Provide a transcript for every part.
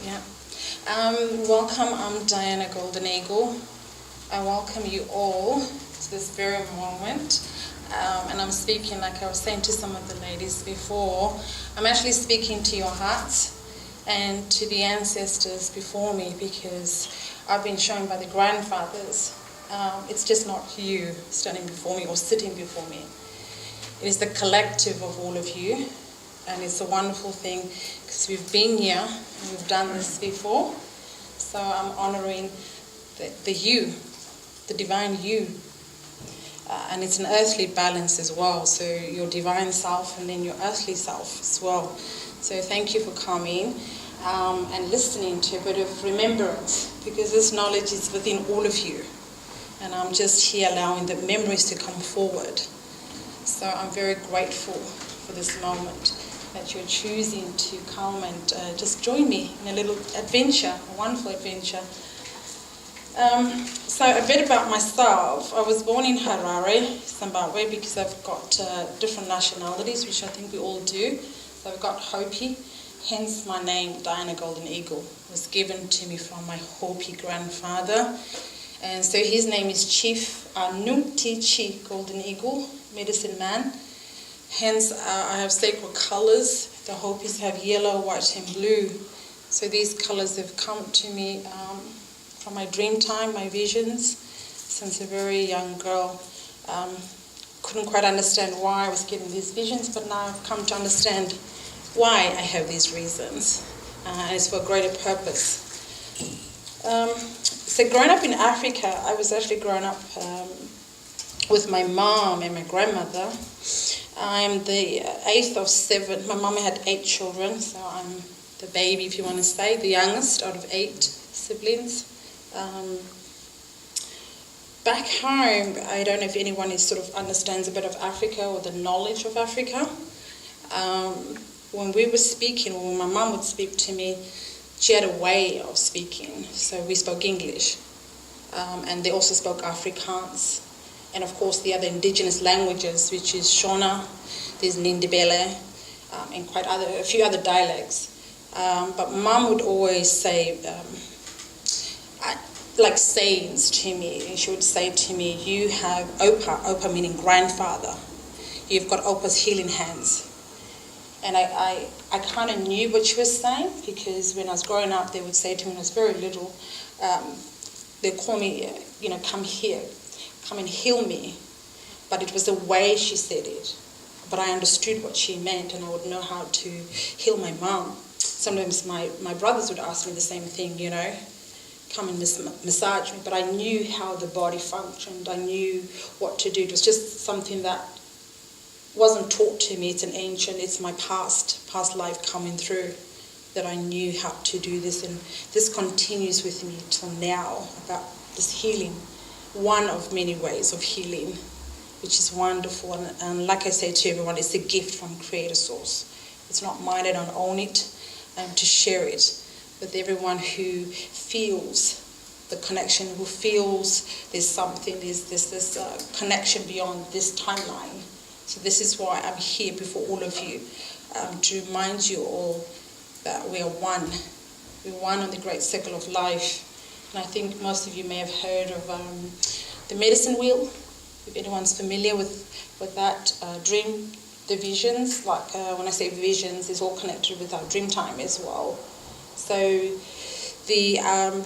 Yeah. Welcome, I'm Dyana Golden Eagle. I welcome you all to this very moment. And I'm speaking, like I was saying to some of the ladies before, I'm actually speaking to your hearts and to the ancestors before me, because I've been shown by the grandfathers, it's just not you standing before me or sitting before me. It is the collective of all of you, and it's a wonderful thing because we've been here and we've done this before. So I'm honoring the you, the divine you. And it's an earthly balance as well, so your divine self and then your earthly self as well. So thank you for coming and listening to a bit of remembrance, because this knowledge is within all of you. And I'm just here allowing the memories to come forward. So I'm very grateful for this moment that you're choosing to come and just join me in a little adventure, a wonderful adventure. So a bit about myself. I was born in Harare, Zimbabwe, because I've got different nationalities, which I think we all do. So I've got Hopi, hence my name, Dyana Golden Eagle, was given to me from my Hopi grandfather. And so his name is Chief Nuti Chi Golden Eagle, medicine man. Hence I have sacred colors. The Hopis have yellow, white and blue. So these colors have come to me from my dream time, my visions, since a very young girl. Couldn't quite understand why I was getting these visions, but now I've come to understand why I have these reasons. And it's for a greater purpose. So growing up in Africa, I was actually growing up with my mom and my grandmother. I'm the 8th of 7. My mom had 8 children, so I'm the baby, if you want to say, the youngest out of 8 siblings. Back home, I don't know if anyone sort of understands a bit of Africa or the knowledge of Africa. When we were speaking, or when my mom would speak to me, she had a way of speaking. So we spoke English, and they also spoke Afrikaans. And of course the other indigenous languages, which is Shona, there's Ndebele, and a few other dialects. But Mum would always say, like sayings to me. She would say to me, you have Opa meaning grandfather. You've got Opa's healing hands. And I kind of knew what she was saying, because when I was growing up, they would say to me when I was very little, they'd call me, come here, come and heal me. But it was the way she said it. But I understood what she meant, and I would know how to heal my mom. Sometimes my brothers would ask me the same thing, come and massage me. But I knew how the body functioned. I knew what to do. It was just something that wasn't taught to me. It's an ancient, it's my past life coming through, that I knew how to do this. And this continues with me till now, about this healing. One of many ways of healing, which is wonderful. And like I say to everyone, it's a gift from Creator Source. It's not mine, I don't own it. I'm to share it with everyone who feels the connection, who feels there's something, there's this connection beyond this timeline. So this is why I'm here before all of you, to remind you all that we are one. We're one on the great circle of life. And I think most of you may have heard of the medicine wheel, if anyone's familiar with that, the visions. Like when I say visions, it's all connected with our dream time as well. So the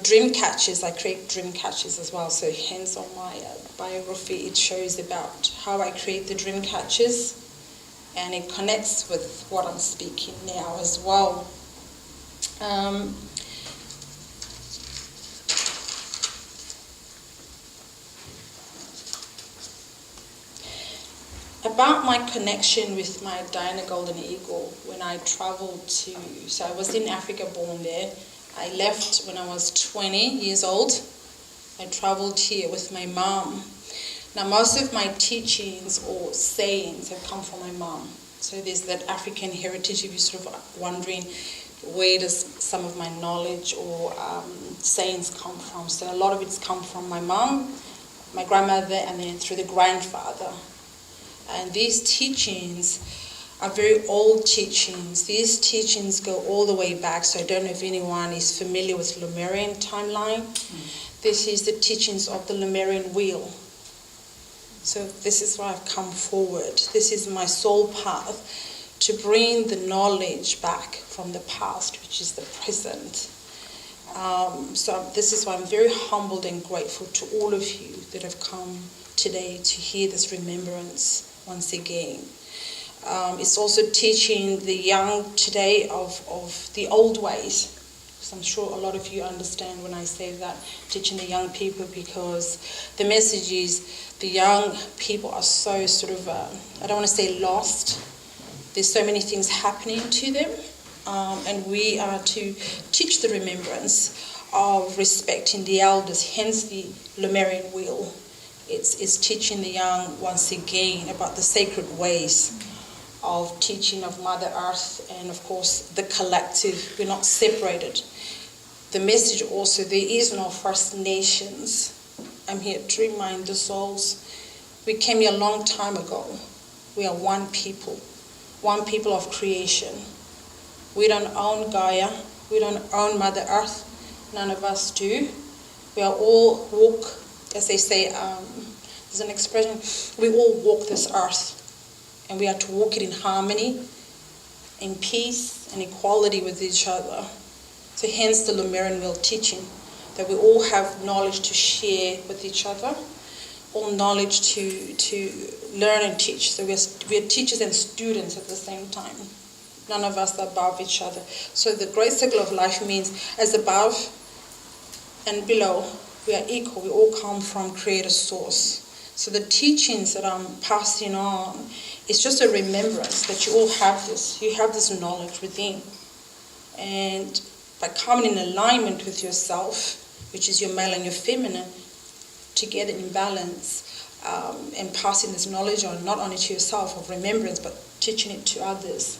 dream catches, I create dream catches as well. So hence on my biography, it shows about how I create the dream catches, and it connects with what I'm speaking now as well. About my connection with my Dyana Golden Eagle, when I traveled so I was in Africa, born there. I left when I was 20 years old. I traveled here with my mom. Now most of my teachings or sayings have come from my mom. So there's that African heritage, if you're sort of wondering where does some of my knowledge or sayings come from. So a lot of it's come from my mom, my grandmother, and then through the grandfather. And these teachings are very old teachings. These teachings go all the way back, so I don't know if anyone is familiar with Lemurian timeline. This is the teachings of the Lemurian wheel. So this is why I've come forward. This is my soul path, to bring the knowledge back from the past, which is the present. So this is why I'm very humbled and grateful to all of you that have come today to hear this remembrance once again. It's also teaching the young today of the old ways. So I'm sure a lot of you understand when I say that, teaching the young people, because the message is the young people are so sort of, I don't want to say lost. There's so many things happening to them, and we are to teach the remembrance of respecting the elders, hence the Lemurian wheel. It's teaching the young once again about the sacred ways of teaching of Mother Earth and of course the collective. We're not separated. The message also, there is no First Nations. I'm here to remind the souls. We came here a long time ago. We are one people of creation. We don't own Gaia. We don't own Mother Earth. None of us do. We are all walk, as they say, there's an expression, we all walk this earth. And we are to walk it in harmony, in peace and equality with each other. So hence the Lemurian wheel teaching, that we all have knowledge to share with each other, all knowledge to learn and teach. So we are teachers and students at the same time. None of us are above each other. So the great circle of life means as above and below, we are equal. We all come from Creator Source. So the teachings that I'm passing on is just a remembrance that you all have this. You have this knowledge within. And by coming in alignment with yourself, which is your male and your feminine, together in balance, and passing this knowledge on, not only to yourself of remembrance, but teaching it to others.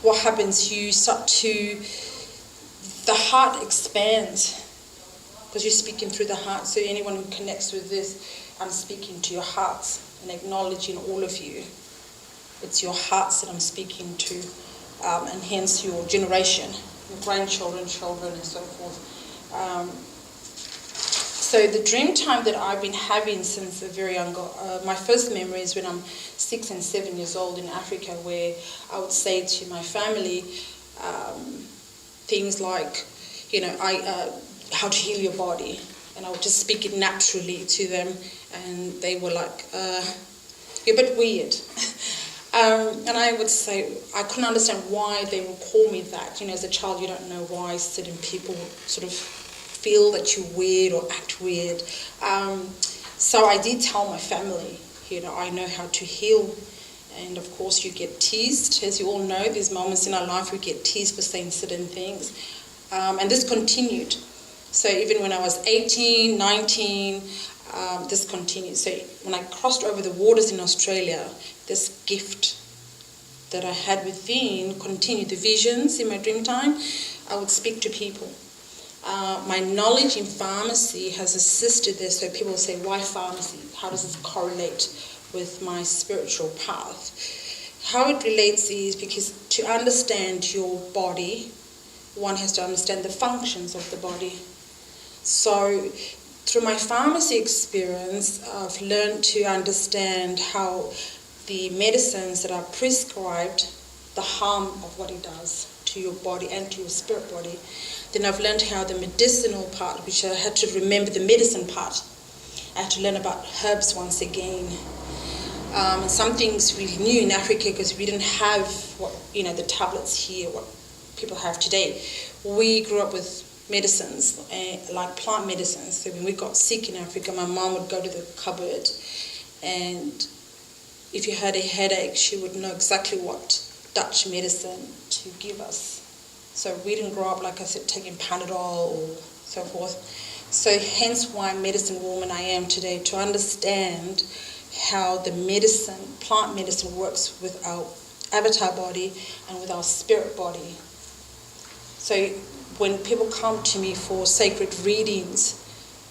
What happens, you start to, the heart expands, because you're speaking through the heart. So anyone who connects with this, I'm speaking to your hearts and acknowledging all of you. It's your hearts that I'm speaking to, and hence your generation, your grandchildren, children, and so forth. So the dream time that I've been having since a very young, my first memory is when I'm 6 and 7 years old in Africa, where I would say to my family things like, how to heal your body. And I would just speak it naturally to them, and they were like, you're a bit weird. And I would say, I couldn't understand why they would call me that. As a child, you don't know why certain people sort of feel that you're weird or act weird. So I did tell my family, I know how to heal. And of course you get teased. As you all know, there's moments in our life we get teased for saying certain things. And this continued. So even when I was 18, 19, this continued. So when I crossed over the waters in Australia, this gift that I had within continued. The visions in my dream time, I would speak to people. My knowledge in pharmacy has assisted this. So people say, why pharmacy? How does this correlate with my spiritual path? How it relates is because to understand your body, one has to understand the functions of the body. So through my pharmacy experience, I've learned to understand how the medicines that are prescribed, the harm of what it does to your body and to your spirit body. Then I've learned how the medicinal part, which I had to remember the medicine part. I had to learn about herbs once again. And some things we knew in Africa because we didn't have the tablets here, what people have today. We grew up with medicines, like plant medicines. So when we got sick in Africa, my mom would go to the cupboard, and if you had a headache, she would know exactly what Dutch medicine to give us. So we didn't grow up, like I said, taking Panadol or so forth. So hence why medicine woman I am today, to understand how the medicine, plant medicine, works with our avatar body and with our spirit body. So when people come to me for sacred readings,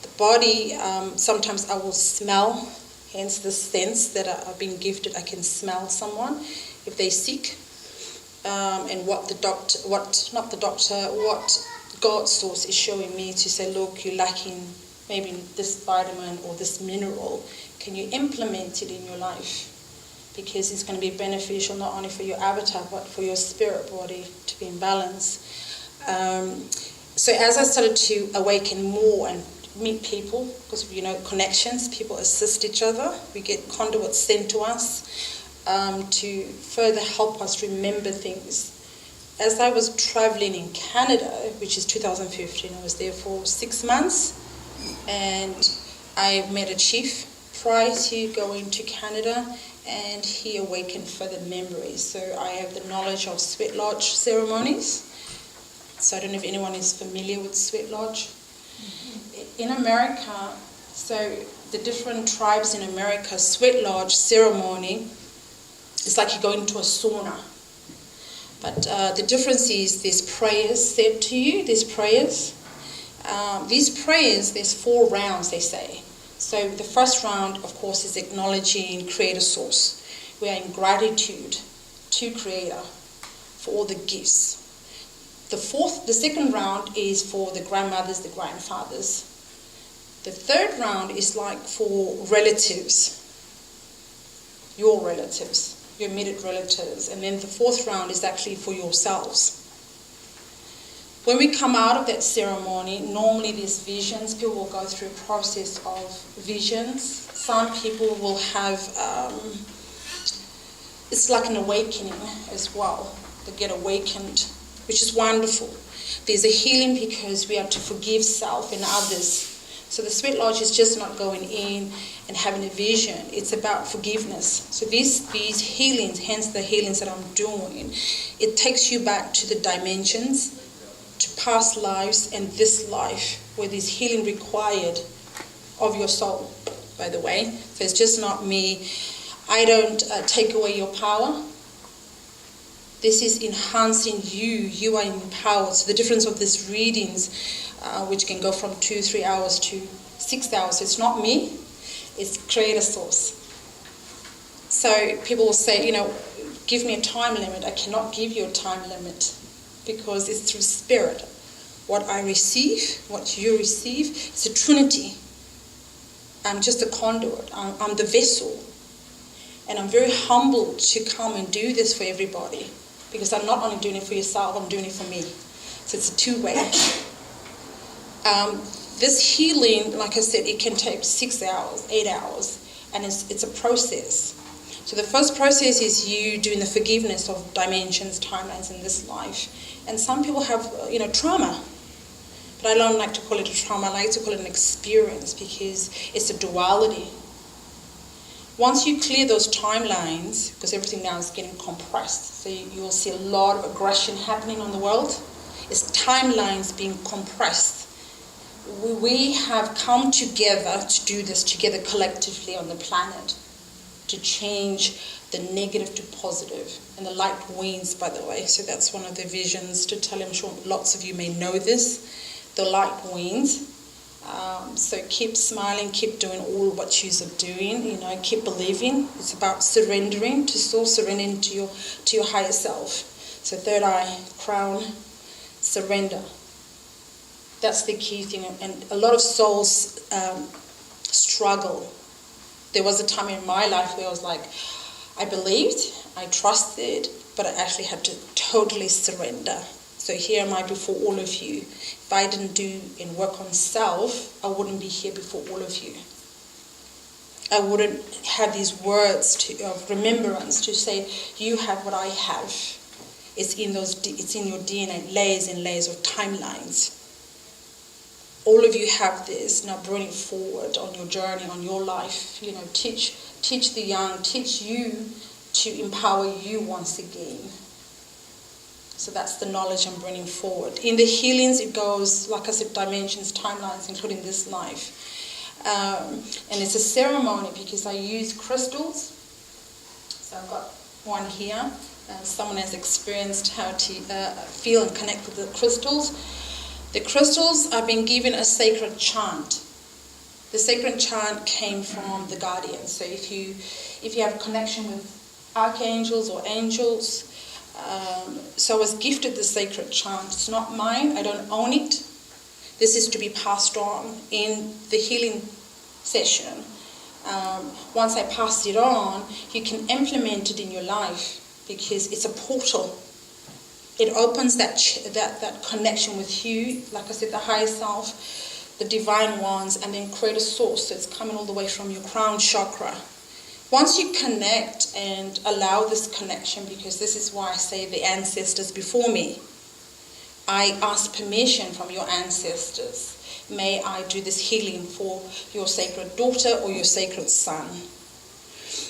the body, sometimes I will smell, hence the sense that I've been gifted. I can smell someone. if they're sick, and what God source is showing me to say, look, you're lacking maybe this vitamin or this mineral. Can you implement it in your life? Because it's going to be beneficial not only for your avatar but for your spirit body to be in balance. So as I started to awaken more and meet people, because connections, people assist each other. We get conduits sent to us to further help us remember things. As I was traveling in Canada, which is 2015, I was there for 6 months, and I met a chief prior to going to Canada, and he awakened further memories. So I have the knowledge of sweat lodge ceremonies. So I don't know if anyone is familiar with sweat lodge. Mm-hmm. In America, so the different tribes in America, sweat lodge ceremony, it's like you go into a sauna. But the difference is there's prayers said to you, there's prayers. These prayers, there's 4 rounds, they say. So the first round, of course, is acknowledging Creator Source. We are in gratitude to Creator for all the gifts. The second round is for the grandmothers, the grandfathers. The third round is like for relatives, your relatives, your immediate relatives. And then the fourth round is actually for yourselves. When we come out of that ceremony, normally there's visions. People will go through a process of visions. Some people will have, it's like an awakening as well. They get awakened, which is wonderful. There's a healing because we are to forgive self and others. So the sweat lodge is just not going in and having a vision. It's about forgiveness. So these healings, hence the healings that I'm doing, it takes you back to the dimensions, to past lives and this life, where there's healing required of your soul, by the way. So it's just not me. I don't take away your power. This is enhancing you. You are empowered. So the difference of these readings, which can go from 2-3 hours to 6 hours, it's not me, it's Creator Source. So people will say, give me a time limit. I cannot give you a time limit because it's through spirit. What I receive, what you receive, it's a trinity. I'm just a conduit. I'm the vessel. And I'm very humbled to come and do this for everybody, because I'm not only doing it for yourself, I'm doing it for me. So it's a two-way. This healing, like I said, it can take 6 hours, 8 hours, and it's a process. So the first process is you doing the forgiveness of dimensions, timelines in this life. And some people have, trauma. But I don't like to call it a trauma, I like to call it an experience, because it's a duality. Once you clear those timelines, because everything now is getting compressed, so you will see a lot of aggression happening on the world. It's timelines being compressed. We have come together to do this together collectively on the planet, to change the negative to positive. And the light wins, by the way. So that's one of the visions to tell you. I'm sure lots of you may know this. The light wins. So keep smiling, keep doing all what you're doing, keep believing. It's about surrendering to source, surrendering to your higher self. So third eye, crown, surrender. That's the key thing. And a lot of souls struggle. There was a time in my life where I was like, I believed, I trusted, but I actually had to totally surrender. So here am I before all of you. If I didn't do and work on self, I wouldn't be here before all of you. I wouldn't have these words of remembrance to say, you have what I have. It's in your DNA, layers and layers of timelines. All of you have this. Now bring it forward on your journey, on your life. Teach the young, teach you to empower you once again. So that's the knowledge I'm bringing forward. In the healings, it goes, like I said, dimensions, timelines, including this life. And it's a ceremony because I use crystals. So I've got one here. Someone has experienced how to feel and connect with the crystals. The crystals are being given a sacred chant. The sacred chant came from the guardians. So if you have a connection with archangels or angels. So I was gifted the sacred chant. It's not mine, I don't own it. This is to be passed on in the healing session. Once I pass it on, you can implement it in your life because it's a portal. It opens that connection with you, like I said, the higher self, the divine ones, and then create a source. So it's coming all the way from your crown chakra. Once you connect and allow this connection, because this is why I say the ancestors before me, I ask permission from your ancestors. May I do this healing for your sacred daughter or your sacred son?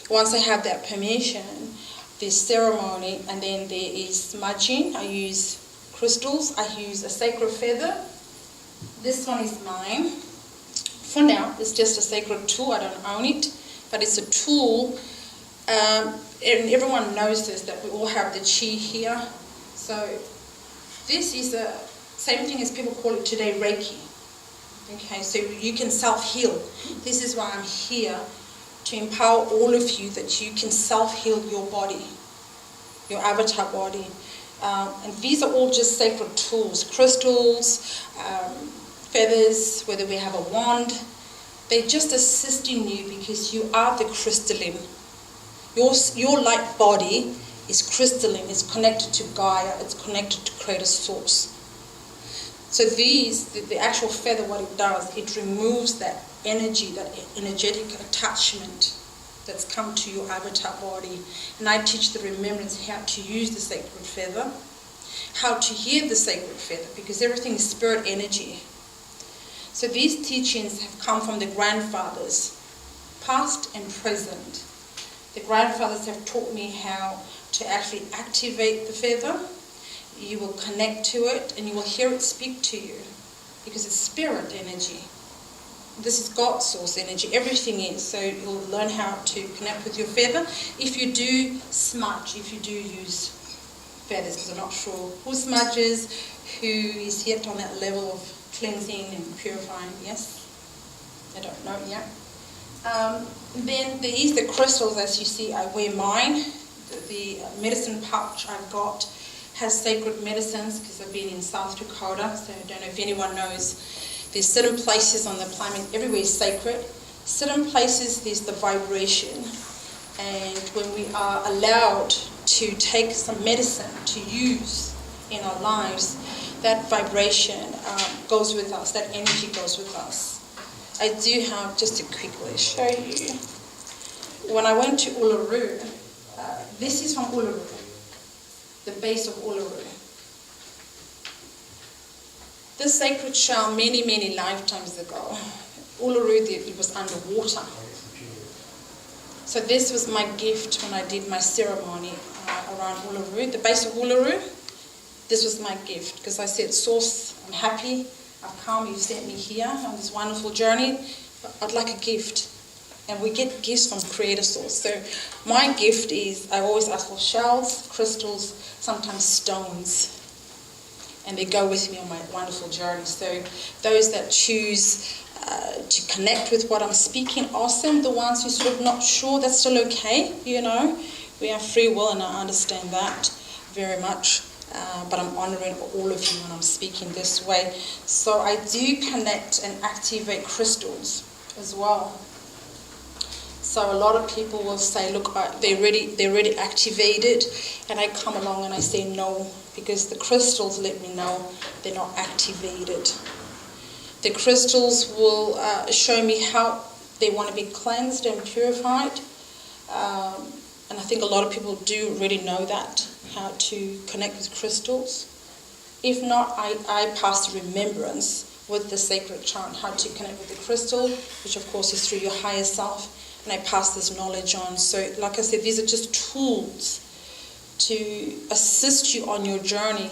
Once I have that permission, this ceremony, and then there is smudging. I use crystals. I use a sacred feather. This one is mine. For now, it's just a sacred tool. I don't own it, but it's a tool. And everyone knows this, that we all have the chi here. So this is the same thing as people call it today, Reiki. Okay, so you can self-heal. This is why I'm here, to empower all of you that you can self-heal your body, your avatar body. And these are all just sacred tools, crystals, feathers, whether we have a wand. They're just assisting you because you are the crystalline. Your light body is crystalline, it's connected to Gaia, it's connected to creator source. So the actual feather, what it does, it removes that energy, that energetic attachment that's come to your avatar body. And I teach the remembrance how to use the sacred feather, how to hear the sacred feather, because everything is spirit energy. So these teachings have come from the grandfathers, past and present. The grandfathers have taught me how to actually activate the feather. You will connect to it and you will hear it speak to you because it's spirit energy. This is God's source energy. Everything is. So you'll learn how to connect with your feather. If you do smudge, if you do use feathers, because I'm not sure who smudges, who is yet on that level of cleansing and purifying. Yes? I don't know yet. Then there is the crystals, as you see. I wear mine. The medicine pouch I've got has sacred medicines because I've been in South Dakota, so I don't know if anyone knows. There's certain places on the planet, everywhere is sacred. Certain places there's the vibration, and when we are allowed to take some medicine to use in our lives, that vibration goes with us, that energy goes with us. I do have, just to quickly show you, when I went to Uluru, this is from Uluru, the base of Uluru. This sacred shell, many, many lifetimes ago, Uluru, it was underwater. So this was my gift when I did my ceremony around Uluru, the base of Uluru. This was my gift because I said, Source, I'm happy, I've come, you've sent me here on this wonderful journey, but I'd like a gift. And we get gifts from Creator Source. So my gift is, I always ask for shells, crystals, sometimes stones. And they go with me on my wonderful journey. So those that choose to connect with what I'm speaking, awesome. The ones who sort of not sure, that's still okay, you know. We have free will and I understand that very much. But I'm honouring all of you when I'm speaking this way. So I do connect and activate crystals as well. So a lot of people will say, look, they're already activated, and I come along and I say no, because the crystals let me know they're not activated. The crystals will show me how they want to be cleansed and purified, and I think a lot of people do already know that, how to connect with crystals. If not, I pass the remembrance with the sacred chant, how to connect with the crystal, which of course is through your higher self. And I pass this knowledge on. So like I said, these are just tools to assist you on your journey.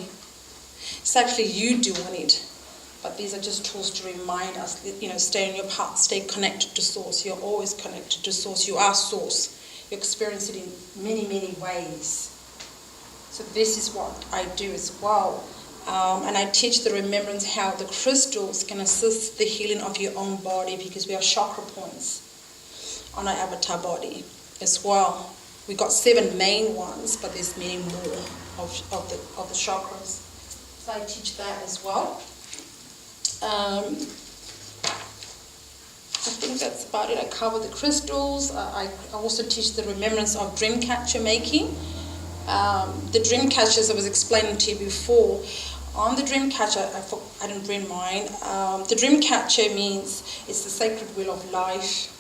It's actually you doing it. But these are just tools to remind us, you know, stay on your path, stay connected to Source. You're always connected to Source. You are Source. You experience it in many, many ways. So this is what I do as well. And I teach the remembrance how the crystals can assist the healing of your own body, because we are chakra points on our avatar body as well. We've got 7 main ones, but there's many more of the chakras. So I teach that as well. I think that's about it. I cover the crystals. I also teach the remembrance of dream catcher making. The dream catchers I was explaining to you before. On the dream catcher, I didn't bring mine. The dream catcher means it's the sacred wheel of life.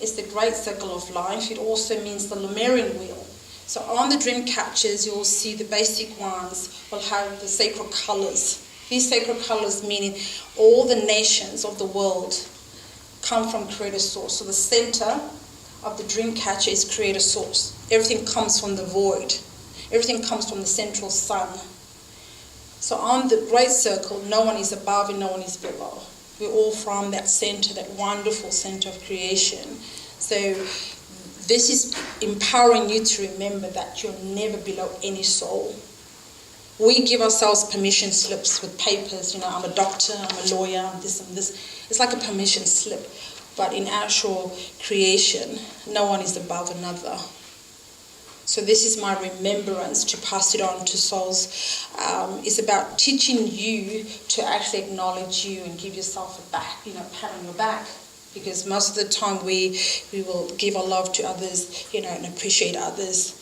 It's the great circle of life. It also means the Lemurian wheel. So on the dream catchers, you'll see the basic ones will have the sacred colors. These sacred colors meaning all the nations of the world come from Creator Source. So the center of the dream catcher is Creator Source. Everything comes from the void. Everything comes from the central sun. So on the great circle, no one is above and no one is below. We're all from that center, that wonderful center of creation. So this is empowering you to remember that you're never below any soul. We give ourselves permission slips with papers, I'm a doctor, I'm a lawyer, I'm this and this. It's like a permission slip. But in actual creation, no one is above another. So this is my remembrance to pass it on to souls. It's about teaching you to actually acknowledge you and give yourself a back, pat on your back. Because most of the time we will give our love to others, and appreciate others.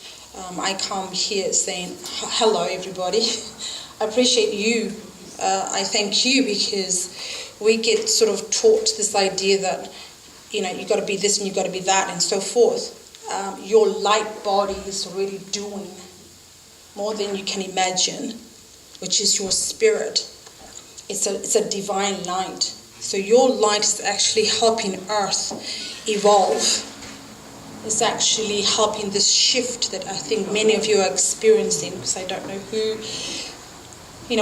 I come here saying, hello everybody, I appreciate you, I thank you, because we get sort of taught this idea that, you've got to be this and you've got to be that and so forth. Your light body is already doing more than you can imagine, which is your spirit. It's a divine light. So your light is actually helping Earth evolve. It's actually helping this shift that I think many of you are experiencing, because I don't know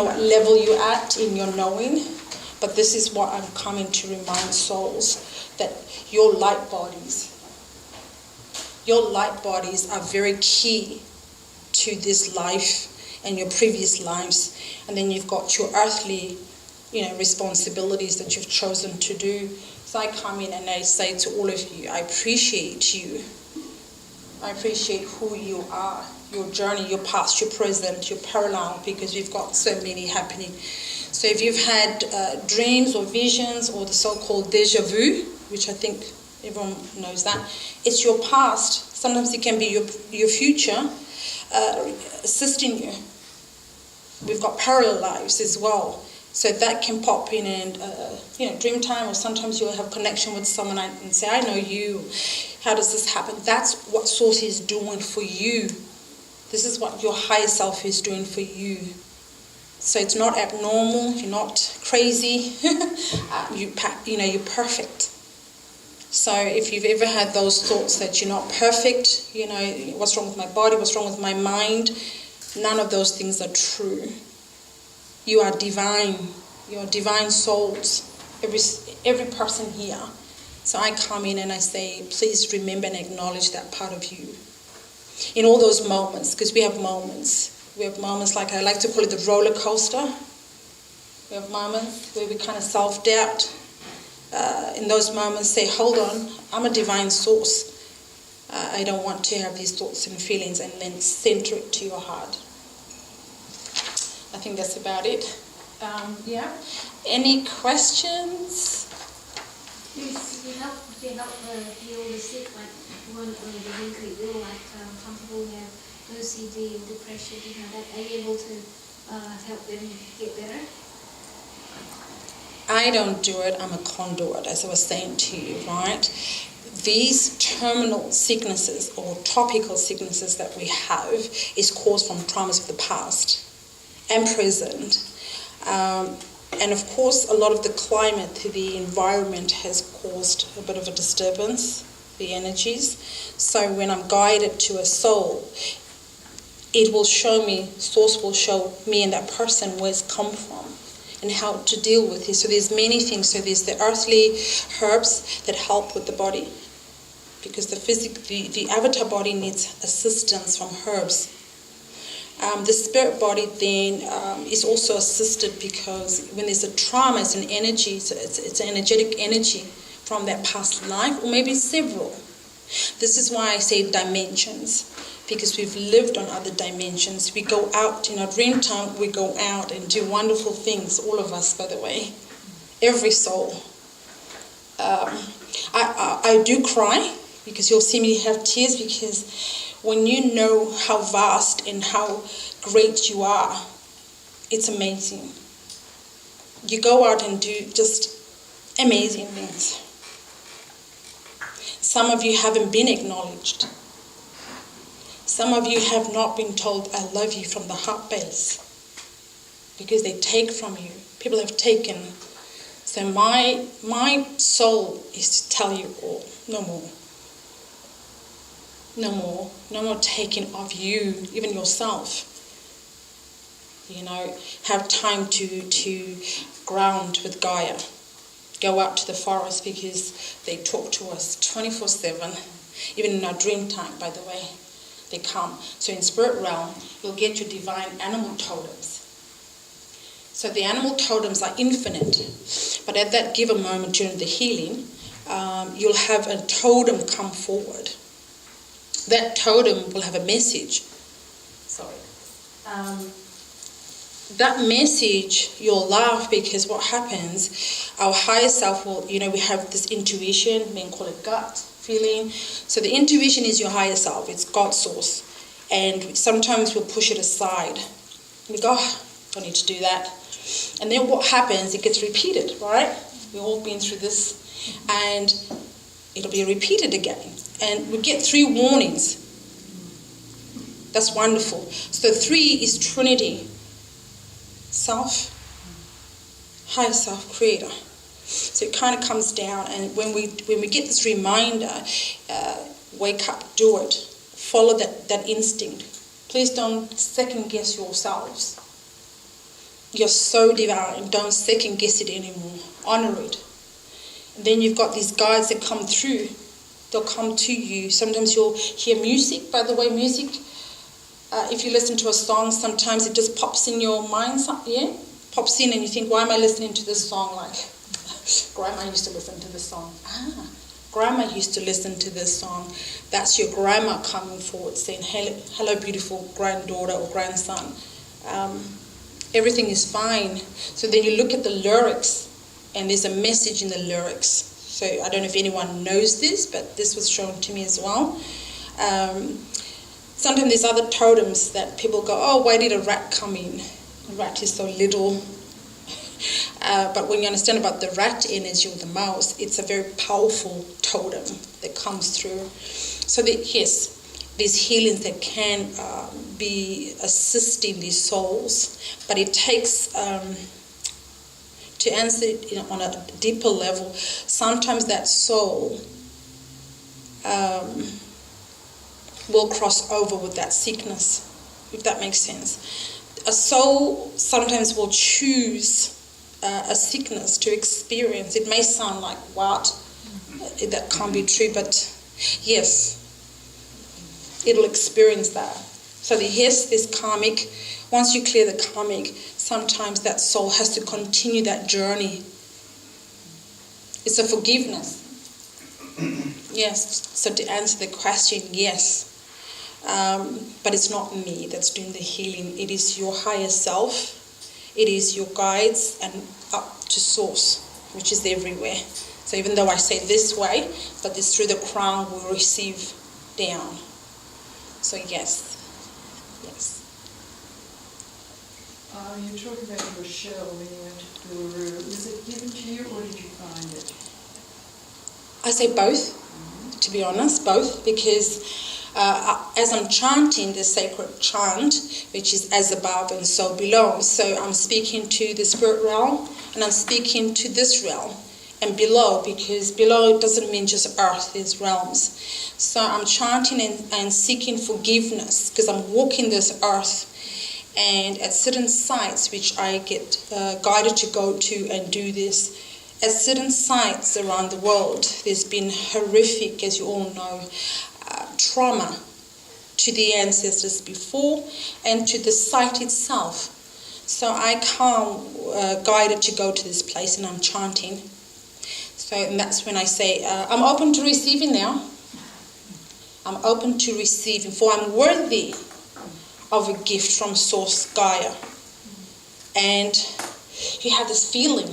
what level you're at in your knowing, but this is what I'm coming to remind souls, that your light bodies are very key to this life and your previous lives. And then you've got your earthly, responsibilities that you've chosen to do. So I come in and I say to all of you, I appreciate you. I appreciate who you are, your journey, your past, your present, your parallel, because we've got so many happening. So if you've had dreams or visions or the so-called déjà vu, which I think everyone knows that, it's your past. Sometimes it can be your future assisting you. We've got parallel lives as well. So that can pop in and, dream time, or sometimes you'll have connection with someone and say, I know you. How does this happen? That's what Source is doing for you. This is what your higher self is doing for you. So it's not abnormal. You're not crazy. You're perfect. So if you've ever had those thoughts that you're not perfect, what's wrong with my body, what's wrong with my mind, none of those things are true. You are divine. You are divine souls. Every person here. So I come in and I say, please remember and acknowledge that part of you. In all those moments, because we have moments. We have moments like, I like to call it the roller coaster. We have moments where we kind of self-doubt. In those moments say, hold on, I'm a divine source. I don't want to have these thoughts and feelings, and then center it to your heart. I think that's about it. Any questions? Yes, we help heal the sick, like one of the mentally ill, like some people have OCD and depression, that. Are you able to help them get better? I don't do it, I'm a conduit, as I was saying to you, right? These terminal sicknesses or topical sicknesses that we have is caused from traumas of the past and present. And of course, a lot of the climate, the environment has caused a bit of a disturbance, the energies. So when I'm guided to a soul, it will show me, Source will show me and that person where it's come from and how to deal with it. So there's many things. So there's the earthly herbs that help with the body, because the avatar body needs assistance from herbs. The spirit body then is also assisted, because when there's a trauma, it's an energy, it's an energetic energy from that past life, or maybe several. This is why I say dimensions, because we've lived on other dimensions. We go out in our dream time, we go out and do wonderful things, all of us, by the way, every soul. I do cry, because you'll see me have tears, because when you know how vast and how great you are, it's amazing. You go out and do just amazing things. Some of you haven't been acknowledged. Some of you have not been told, I love you from the heart base, because they take from you. People have taken. So my soul is to tell you all, no more. No more. No more taking of you, even yourself. You know, have time to ground with Gaia. Go out to the forest, because they talk to us 24/7, even in our dream time, by the way. They come. So in spirit realm, you'll get your divine animal totems. So the animal totems are infinite, but at that given moment during the healing, you'll have a totem come forward. That totem will have a message. That message, you'll laugh, because what happens, our higher self will, we have this intuition, men call it gut feeling. So the intuition is your higher self, it's God's source. And sometimes we'll push it aside. We go, don't need to do that. And then what happens, it gets repeated, right? We've all been through this. And it'll be repeated again. And we get 3 warnings. That's wonderful. So 3 is Trinity. Self, higher self, creator. So it kind of comes down, and when we get this reminder, wake up, do it, follow that instinct. Please don't second guess yourselves. You're so divine. Don't second guess it anymore. Honor it. And then you've got these guides that come through. They'll come to you. Sometimes you'll hear music. By the way, music. If you listen to a song, sometimes it just pops in your mind, pops in, and you think, why am I listening to this song? Like, Grandma used to listen to this song. Grandma used to listen to this song. That's your grandma coming forward saying, hello, beautiful granddaughter or grandson. Everything is fine. So then you look at the lyrics, and there's a message in the lyrics. So I don't know if anyone knows this, but this was shown to me as well. Sometimes there's other totems that people go, oh, why did a rat come in? A rat is so little. But when you understand about the rat energy or the mouse, it's a very powerful totem that comes through. So yes, there's healings that can be assisting these souls, but it takes, to answer it on a deeper level, sometimes that soul will cross over with that sickness, if that makes sense. A soul sometimes will choose a sickness to experience. It may sound like, what? That can't be true, but yes, it'll experience that. So yes, there's karmic. Once you clear the karmic, sometimes that soul has to continue that journey. It's a forgiveness. Yes, so to answer the question, yes. But it's not me that's doing the healing. It is your higher self. It is your guides and up to source, which is everywhere. So even though I say this way, but it's through the crown we receive down. So yes. You talk about your shell when you went to Guru. Was it given to you, or did you find it? I say both, to be honest, both, because as I'm chanting the sacred chant, which is as above and so below, so I'm speaking to the spirit realm, and I'm speaking to this realm, and below, because below doesn't mean just earth, there's realms. So I'm chanting and seeking forgiveness, because I'm walking this earth, and at certain sites, which I get guided to go to and do this, at certain sites around the world, there's been horrific, as you all know, trauma to the ancestors before and to the site itself. So I come guided to go to this place, and I'm chanting. So and that's when I say, I'm open to receiving now. I'm open to receiving, for I'm worthy of a gift from Source Gaia. And you have this feeling.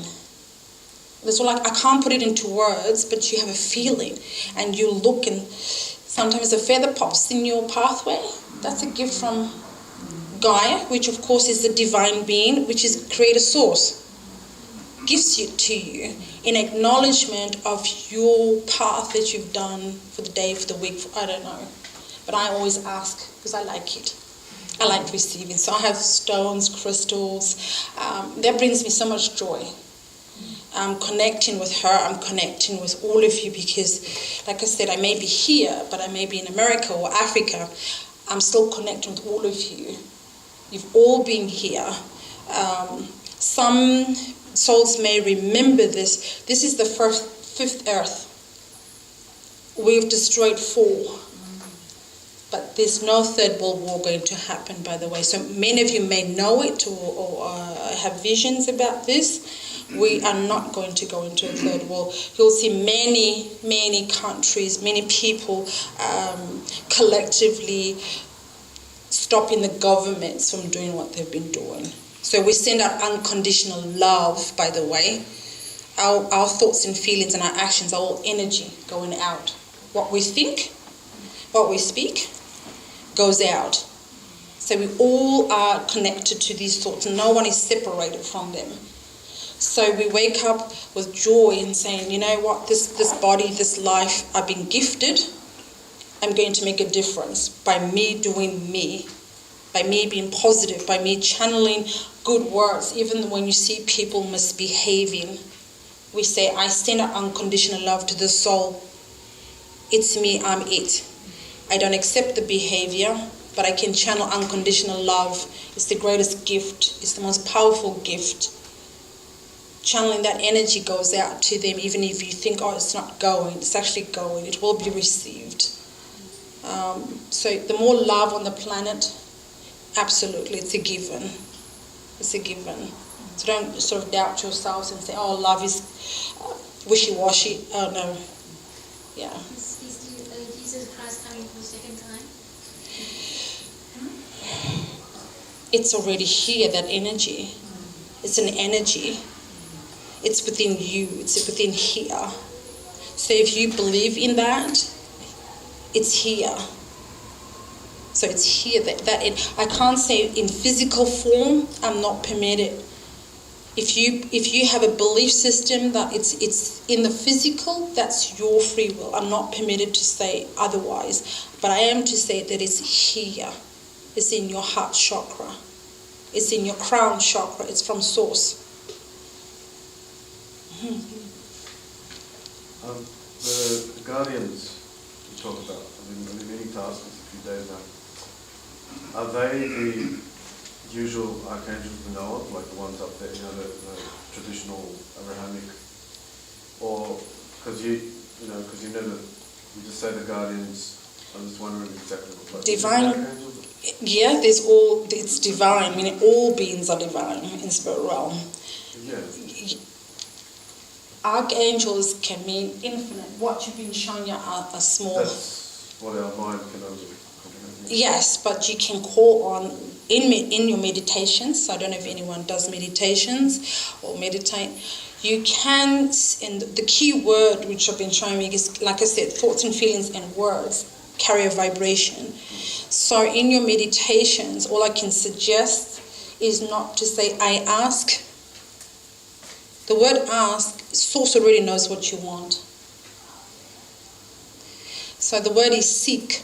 It's all like, I can't put it into words, but you have a feeling. And you look, and sometimes a feather pops in your pathway. That's a gift from Gaia, which of course is the divine being, which is Creator Source. Gives it to you in acknowledgement of your path that you've done for the day, for the week, I don't know. But I always ask because I like it. I like receiving. So I have stones, crystals. That brings me so much joy. I'm connecting with her. I'm connecting with all of you because, like I said, I may be here, but I may be in America or Africa. I'm still connecting with all of you. You've all been here. Some souls may remember this. This is the fifth earth. We've destroyed 4. But there's no third world war going to happen, by the way. So many of you may know it or have visions about this. We are not going to go into a third world. You'll see many, many countries, many people collectively stopping the governments from doing what they've been doing. So we send out unconditional love, by the way. Our thoughts and feelings and our actions are all energy going out. What we think, what we speak, goes out. So we all are connected to these thoughts. No one is separated from them. So we wake up with joy and saying, you know what, this body, this life, I've been gifted. I'm going to make a difference by me doing me, by me being positive, by me channeling good words. Even when you see people misbehaving, we say, I send out unconditional love to the soul. It's me, I'm it. I don't accept the behavior, but I can channel unconditional love. It's the greatest gift. It's the most powerful gift. Channeling that energy goes out to them, even if you think, oh, it's not going. It's actually going. It will be received. So the more love on the planet, absolutely, it's a given. It's a given. So don't sort of doubt yourselves and say, oh, love is wishy-washy. Oh, no. Yeah. Is Jesus Christ coming for the second time? It's already here, that energy. It's an energy. It's within you. It's within here. So if you believe in that, it's here. So it's here. I can't say in physical form, I'm not permitted. If you have a belief system that it's in the physical, that's your free will. I'm not permitted to say otherwise. But I am to say that it's here. It's in your heart chakra. It's in your crown chakra. It's from Source. The guardians you talk about, I've been meaning to ask this a few days now. Are they the usual archangels we know of, like the ones up there, the traditional Abrahamic, or because you know that you just say the guardians? I'm just wondering exactly what. Like, divine. Yeah, it's divine. I mean, all beings are divine in spirit realm. Yeah. Archangels can mean infinite. What you've been shown you are small. That's what our mind can only comprehend. Yes, but you can call on in your meditations. So I don't know if anyone does meditations or meditate. You can, and the key word which I've been showing you is, like I said, thoughts and feelings and words carry a vibration. So in your meditations, all I can suggest is not to say, I ask. The word ask, Source already knows what you want. So the word is seek.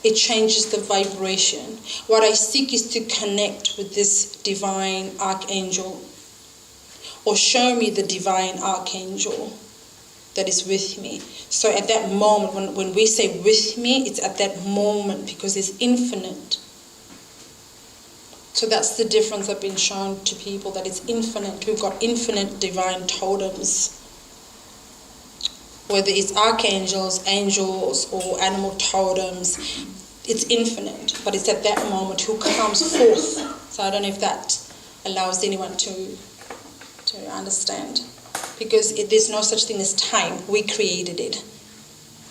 It changes the vibration. What I seek is to connect with this divine archangel, or show me the divine archangel that is with me. So at that moment, when we say with me, it's at that moment because it's infinite. So that's the difference I've been shown to people, that it's infinite. We've got infinite divine totems. Whether it's archangels, angels, or animal totems, it's infinite. But it's at that moment who comes forth. So I don't know if that allows anyone to understand. Because there's no such thing as time. We created it.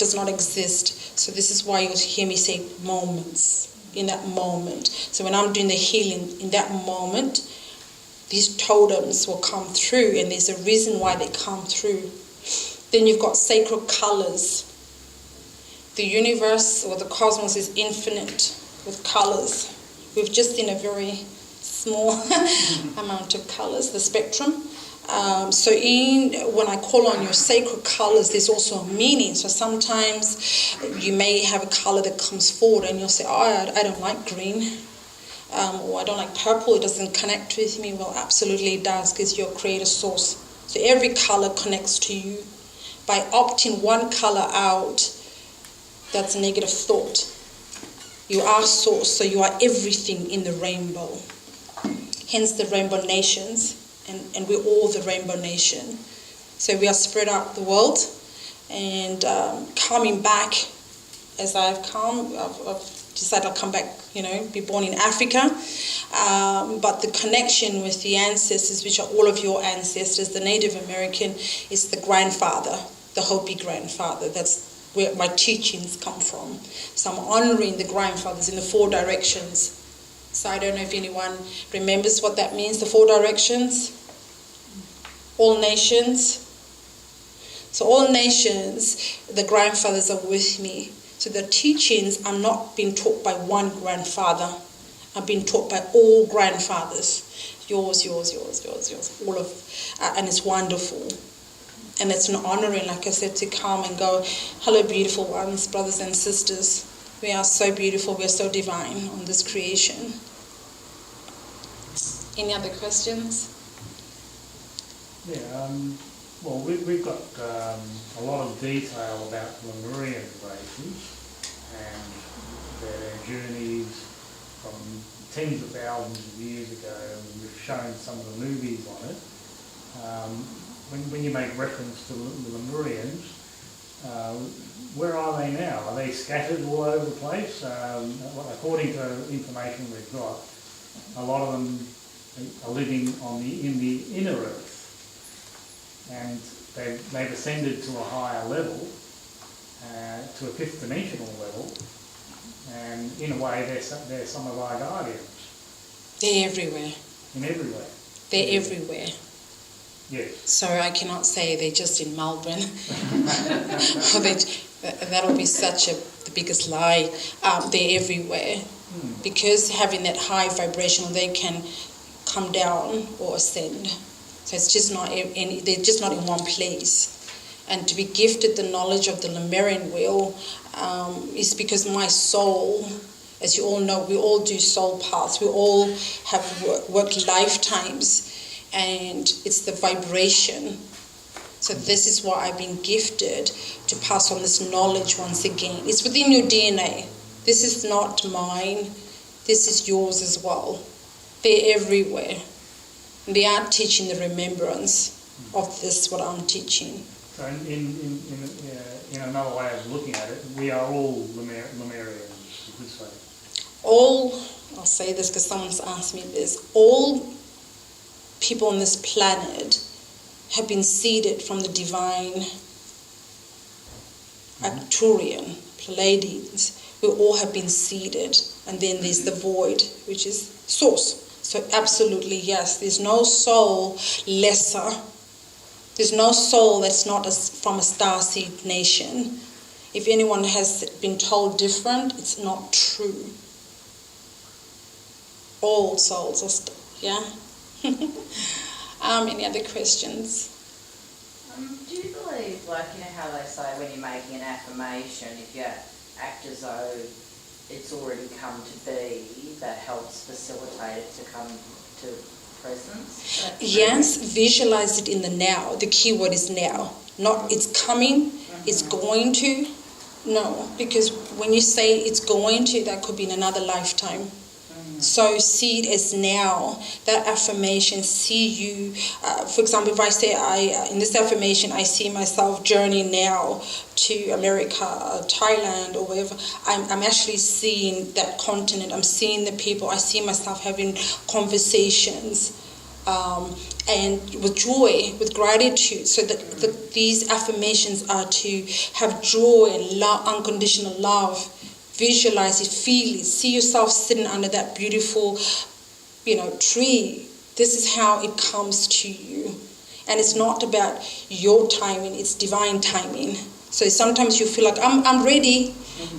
does not exist. So this is why you'll hear me say moments, in that moment. So when I'm doing the healing, in that moment, these totems will come through, and there's a reason why they come through. Then you've got sacred colors. The universe or the cosmos is infinite with colors. We've just seen a very small amount of colors, the spectrum. So when I call on your sacred colors, there's also a meaning. So sometimes you may have a color that comes forward and you'll say, oh, I don't like green. Or I don't like purple, it doesn't connect with me. Well, absolutely it does, because you're creator source. So every color connects to you. By opting one color out, that's a negative thought. You are source, so you are everything in the rainbow. Hence the rainbow nations, and we're all the rainbow nation. So we are spread out the world, and coming back, as I've come, I've decided I'll come back, be born in Africa. But the connection with the ancestors, which are all of your ancestors, the Native American is the grandfather, the Hopi grandfather. That's where my teachings come from. So I'm honoring the grandfathers in the 4 directions. So I don't know if anyone remembers what that means, the 4 directions. All nations. So all nations, the grandfathers are with me. So the teachings are not being taught by one grandfather. I'm being taught by all grandfathers. Yours, all of, and it's wonderful. And it's an honoring, like I said, to come and go, hello beautiful ones, brothers and sisters. We are so beautiful, we are so divine on this creation. Any other questions? Yeah, well, we've got a lot of detail about Lemurian races and their journeys from tens of thousands of years ago, and we've shown some of the movies on it. When you make reference to the Lemurians, where are they now? Are they scattered all over the place? According to information we've got, a lot of them are living in the inner earth, and they've ascended to a higher level, to a 5th dimensional level, and in a way they're some of our guardians. They're everywhere. In everywhere. They're everywhere. Yes. So I cannot say they're just in Melbourne. That'll be the biggest lie. They're everywhere. Because having that high vibrational, they can come down or ascend. So it's just not they're just not in one place. And to be gifted the knowledge of the Lemurian wheel is because my soul, as you all know, we all do soul paths. We all have worked lifetimes. And it's the vibration. So this is why I've been gifted to pass on this knowledge once again. It's within your DNA. This is not mine. This is yours as well. They're everywhere. And they are teaching the remembrance of this, what I'm teaching. So in another way of looking at it, we are all Lemurians, you could say. I'll say this because someone's asked me this, all people on this planet have been seeded from the divine Arcturian, Pleiadians. We all have been seeded. And then there's the void, which is source. So absolutely, yes, there's no soul lesser. There's no soul that's not from a starseed nation. If anyone has been told different, it's not true. All souls are, yeah? Any other questions? Do you believe, how they say when you're making an affirmation, if you act as though it's already come to be, that helps facilitate it to come to presence? Yes, visualize it in the now. The key word is now. Not it's coming, it's going to. No, because when you say it's going to, that could be in another lifetime. So see it as now. That affirmation, see you. For example, if I say in this affirmation, I see myself journeying now to America, Thailand, or wherever. I'm actually seeing that continent. I'm seeing the people. I see myself having conversations and with joy, with gratitude. So that these affirmations are to have joy and love, unconditional love. Visualize it, feel it, see yourself sitting under that beautiful, tree. This is how it comes to you. And it's not about your timing, it's divine timing. So sometimes you feel like, I'm ready,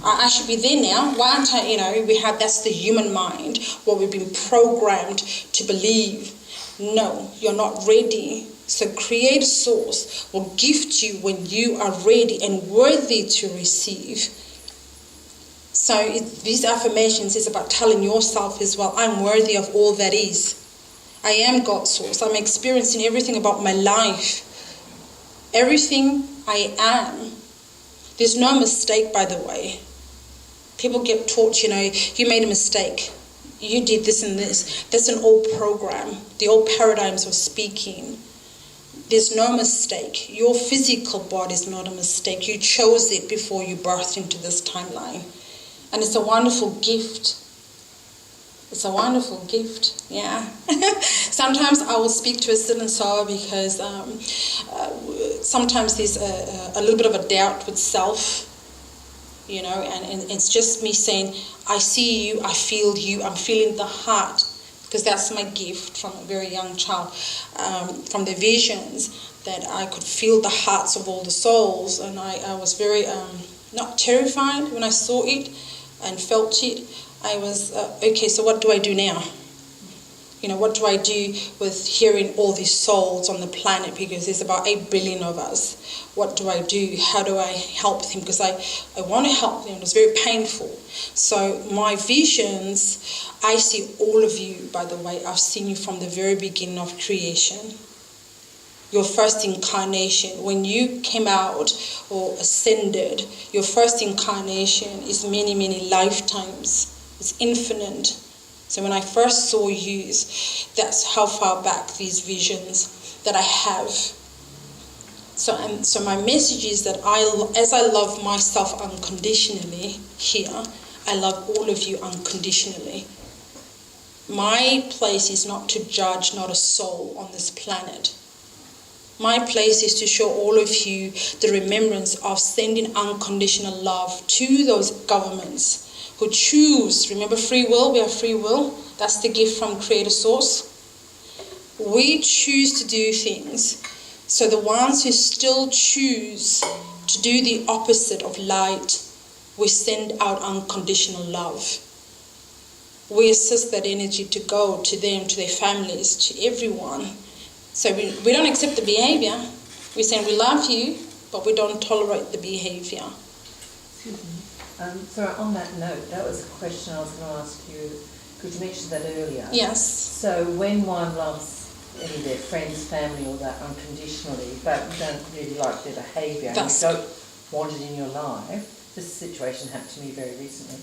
I should be there now. Why aren't I, that's the human mind, what we've been programmed to believe. No, you're not ready. So Creator Source will gift you when you are ready and worthy to receive. So these affirmations is about telling yourself as well, I'm worthy of all that is. I am God's source. I'm experiencing everything about my life. Everything I am. There's no mistake, by the way. People get taught, you made a mistake. You did this and this. That's an old program. The old paradigms of speaking. There's no mistake. Your physical body is not a mistake. You chose it before you birthed into this timeline. And it's a wonderful gift. It's a wonderful gift, yeah. Sometimes I will speak to a certain soul because sometimes there's a little bit of a doubt with self, and it's just me saying, I see you, I feel you, I'm feeling the heart, because that's my gift from a very young child, from the visions, that I could feel the hearts of all the souls, and I was very, not terrified when I saw it and felt it. I was, okay, so what do I do now? What do I do with hearing all these souls on the planet? Because there's about 8 billion of us. What do I do? How do I help them? Because I want to help them. It's very painful. So my visions, I see all of you, by the way. I've seen you from the very beginning of creation. Your first incarnation, when you came out or ascended, your first incarnation is many, many lifetimes. It's infinite. So when I first saw you, that's how far back these visions that I have. So my message is that as I love myself unconditionally here, I love all of you unconditionally. My place is not to judge not a soul on this planet. My place is to show all of you the remembrance of sending unconditional love to those governments who choose. Remember free will, we have free will. That's the gift from Creator Source. We choose to do things. So the ones who still choose to do the opposite of light, we send out unconditional love. We assist that energy to go to them, to their families, to everyone. So we don't accept the behaviour. We're saying we love you, but we don't tolerate the behaviour. Excuse me. So on that note, that was a question I was going to ask you, because you mentioned that earlier. Yes. So when one loves any of their friends, family, or that unconditionally, but you don't really like their behaviour, and you don't want it in your life, this situation happened to me very recently,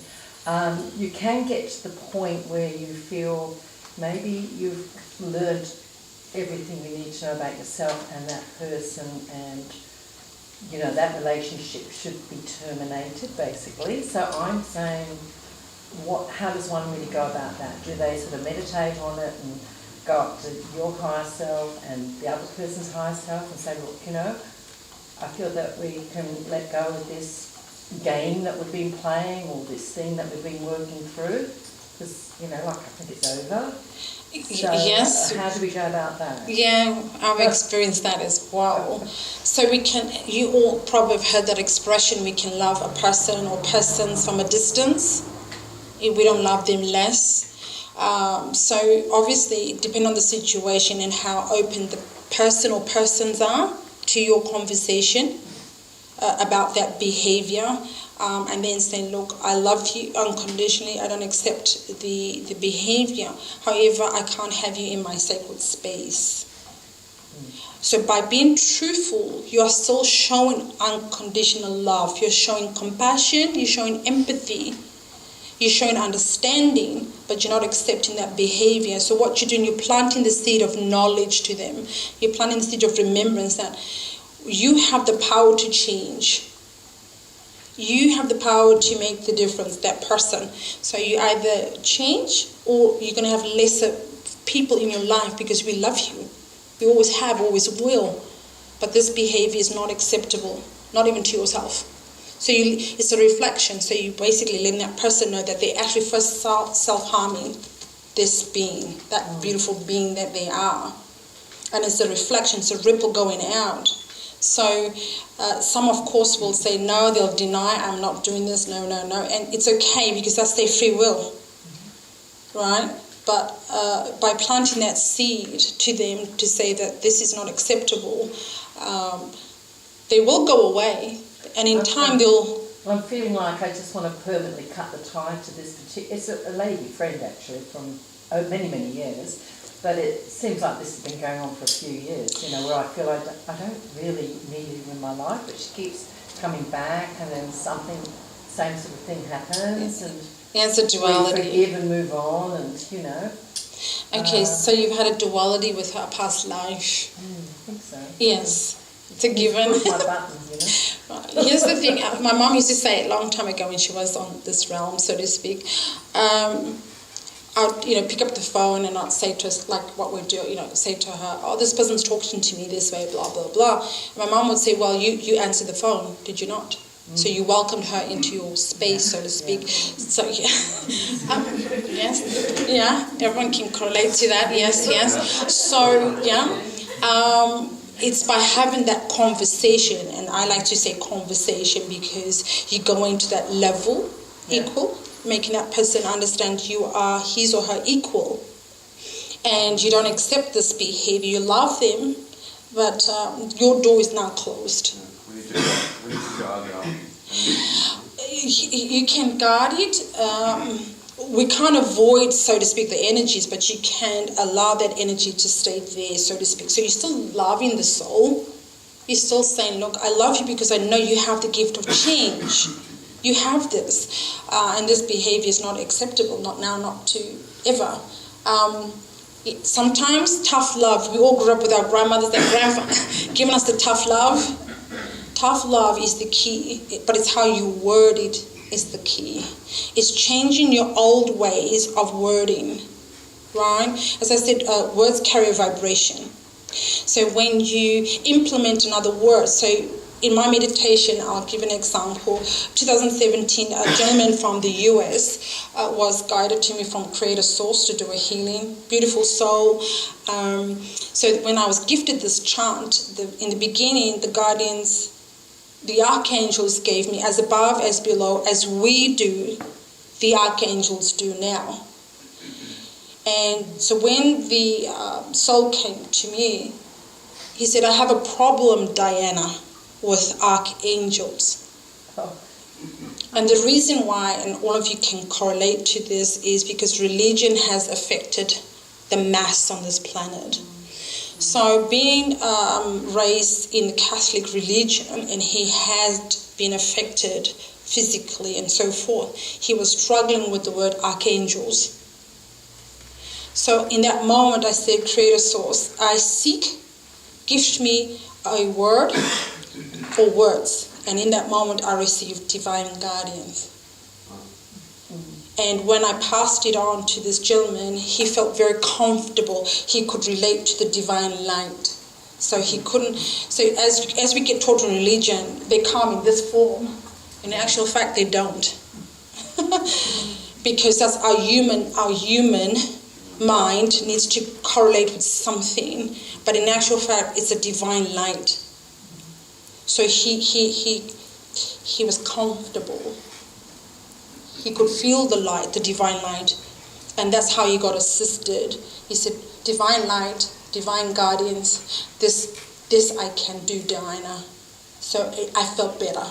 you can get to the point where you feel maybe you've learned everything you need to know about yourself and that person, and that relationship should be terminated, basically. So I'm saying, how does one really go about that? Do they sort of meditate on it and go up to your higher self and the other person's higher self and say, look, I feel that we can let go of this game that we've been playing, or this thing that we've been working through, because, I think it's over. So yes. How do we go about that? Yeah, I've experienced that as well. So you all probably have heard that expression, we can love a person or persons from a distance. If we don't love them less. So obviously, depending on the situation and how open the person or persons are to your conversation about that behaviour, and then saying, look, I love you unconditionally, I don't accept the behaviour, however, I can't have you in my sacred space. So by being truthful, you are still showing unconditional love, you're showing compassion, you're showing empathy, you're showing understanding, but you're not accepting that behaviour. So what you're doing, you're planting the seed of knowledge to them, you're planting the seed of remembrance that you have the power to change. You have the power to make the difference, that person. So you either change or you're going to have lesser people in your life because we love you. We always have, always will. But this behavior is not acceptable, not even to yourself. So it's a reflection. So you basically letting that person know that they're actually first self-harming this being, that beautiful being that they are. And it's a reflection, it's a ripple going out. So some, of course, will say no, they'll deny, I'm not doing this, no. And it's okay because that's their free will, right? But by planting that seed to them to say that this is not acceptable, they will go away. And in time they'll... I'm feeling like I just want to permanently cut the tie to this particular... It's a lady friend, actually, from many, many years. But it seems like this has been going on for a few years, where I feel I don't really need you in my life, but she keeps coming back, and then something, same sort of thing happens, and it's a duality. We forgive and move on, and Okay, so you've had a duality with her past life. I think so. Yes, it's a given. Push my button, Here's the thing. My mom used to say a long time ago when she was on this realm, so to speak. I'd pick up the phone and I'd say to us, like what we do, say to her, oh, this person's talking to me this way, blah, blah, blah. And my mom would say, well, you answered the phone, did you not? So you welcomed her into your space, so to speak. So, yes, yeah, everyone can correlate to that, yes. So, it's by having that conversation, and I like to say conversation because you go into that level, equal, making that person understand you are his or her equal, and you don't accept this behavior. You love them, but your door is now closed. We need to guard it. You can guard it. We can't avoid, so to speak, the energies, but you can allow that energy to stay there, so to speak. So you're still loving the soul. You're still saying, look, I love you because I know you have the gift of change. You have this, and this behavior is not acceptable, not now, not to ever. Sometimes tough love, we all grew up with our grandmothers and grandfathers giving us the tough love. Tough love is the key, but it's how you word it is the key. It's changing your old ways of wording, right? As I said, words carry a vibration. So when you implement another word, so in my meditation, I'll give an example. 2017, a gentleman from the US was guided to me from Creator Source to do a healing. Beautiful soul. So when I was gifted this chant, in the beginning, the guardians, the archangels gave me as above, as below, as we do, the archangels do now. And so when the soul came to me, he said, I have a problem, Dyana, with archangels. And the reason why, and all of you can correlate to this, is because religion has affected the mass on this planet. So being raised in the Catholic religion, and he had been affected physically and so forth, he was struggling with the word archangels. So in that moment I said, Creator Source, I seek, gift me a word or words. And in that moment I received divine guardians. And when I passed it on to this gentleman, he felt very comfortable. He could relate to the divine light. So he couldn't. So as we get taught in religion, they come in this form. In actual fact, they don't, because that's our human mind needs to correlate with something. But in actual fact, it's a divine light. So he was comfortable. He could feel the light, the divine light, and that's how he got assisted. He said, divine light, divine guardians, this I can do, Dyana. So I felt better.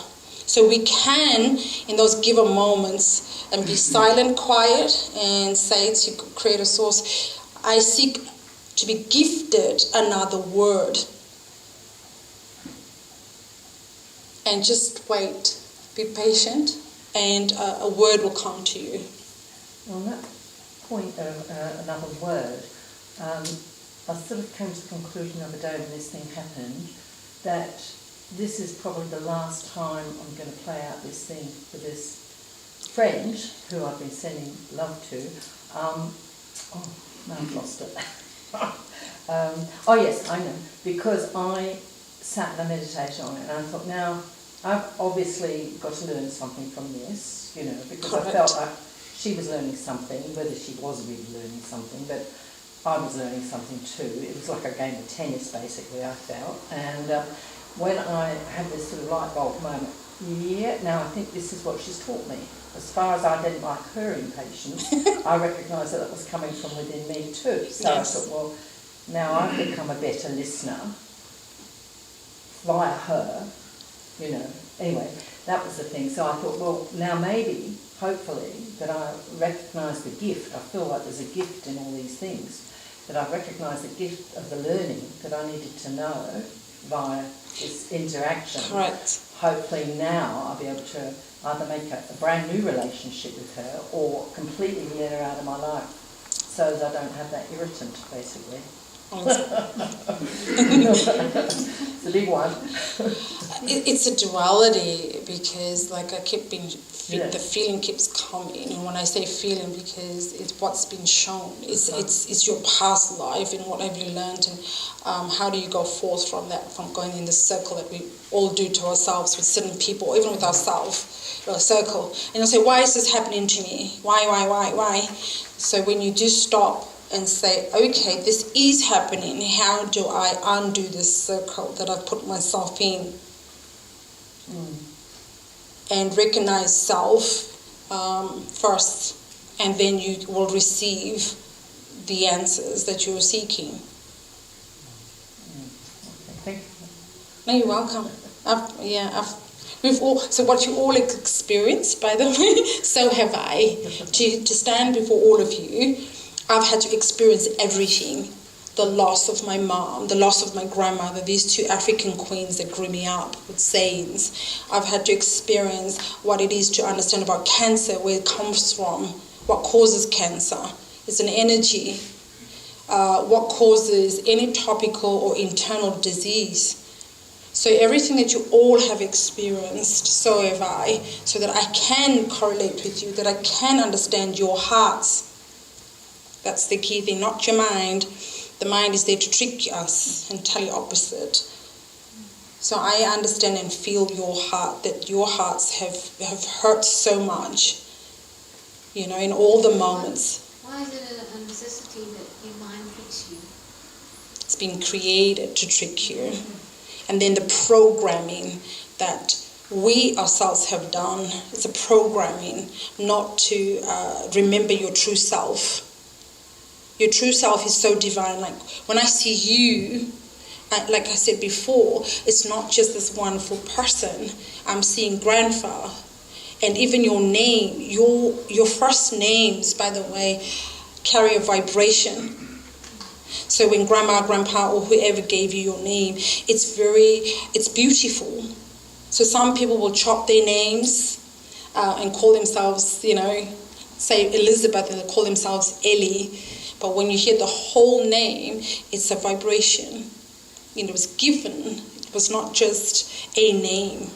So we can, in those given moments, and be silent, quiet, and say to Creator Source, I seek to be gifted another word. And just wait, be patient, and a word will come to you. On that point of another word, I sort of came to the conclusion the other day when this thing happened that this is probably the last time I'm going to play out this thing for this friend who I've been sending love to. No, I've lost it. Oh yes, I know. Because I sat in a meditation on it and I thought, now, I've obviously got to learn something from this, you know, because Correct. I felt like she was learning something, whether she was really learning something, but I was learning something too. It was like a game of tennis, basically, I felt. And when I had this sort of light bulb moment, now I think this is what she's taught me. As far as I didn't like her impatience, I recognised that it was coming from within me too. So Yes. I thought, well, now I've become a better listener via her, you know. Anyway, that was the thing. So I thought, well, now maybe, hopefully, that I recognise the gift. I feel like there's a gift in all these things. That I recognise the gift of the learning that I needed to know via this interaction. Correct. Hopefully now I'll be able to either make a brand new relationship with her or completely let her out of my life so that I don't have that irritant, basically. It's a big one. It's a duality because, like, I keep being, Yeah. the feeling keeps coming, and when I say feeling, because it's what's been shown. It's your past life and what have you learned, and how do you go forth from that, from going in the circle that we all do to ourselves with certain people, even with ourselves, a circle, and you'll say, why is this happening to me? Why? So when you do stop and say, okay, this is happening, how do I undo this circle that I've put myself in? And recognize self first, and then you will receive the answers that you're seeking. Thank you. No, you're welcome. We've all, so what you all experienced, by the way, so have I. To stand before all of you, I've had to experience everything. The loss of my mom, the loss of my grandmother, these two African queens that grew me up with sayings. I've had to experience what it is to understand about cancer, where it comes from, what causes cancer. It's an energy. What causes any topical or internal disease. So everything that you all have experienced, so have I, so that I can correlate with you, that I can understand your hearts. That's the key thing, not your mind. The mind is there to trick us and tell you opposite. So I understand and feel your heart, that your hearts have hurt so much, you know, in all the moments. Why is it a necessity that your mind tricks you? It's been created to trick you. And then the programming that we ourselves have done, it's a programming not to remember your true self. Your true self is so divine. Like when I see you, like I said before, it's not just this wonderful person. I'm seeing grandfather. And even your name, your first names, by the way, carry a vibration. So when grandma, grandpa, or whoever gave you your name, it's beautiful. So some people will chop their names and call themselves, you know, say Elizabeth, and they call themselves Ellie. But when you hear the whole name, it's a vibration. You know, it was given. It was not just a name.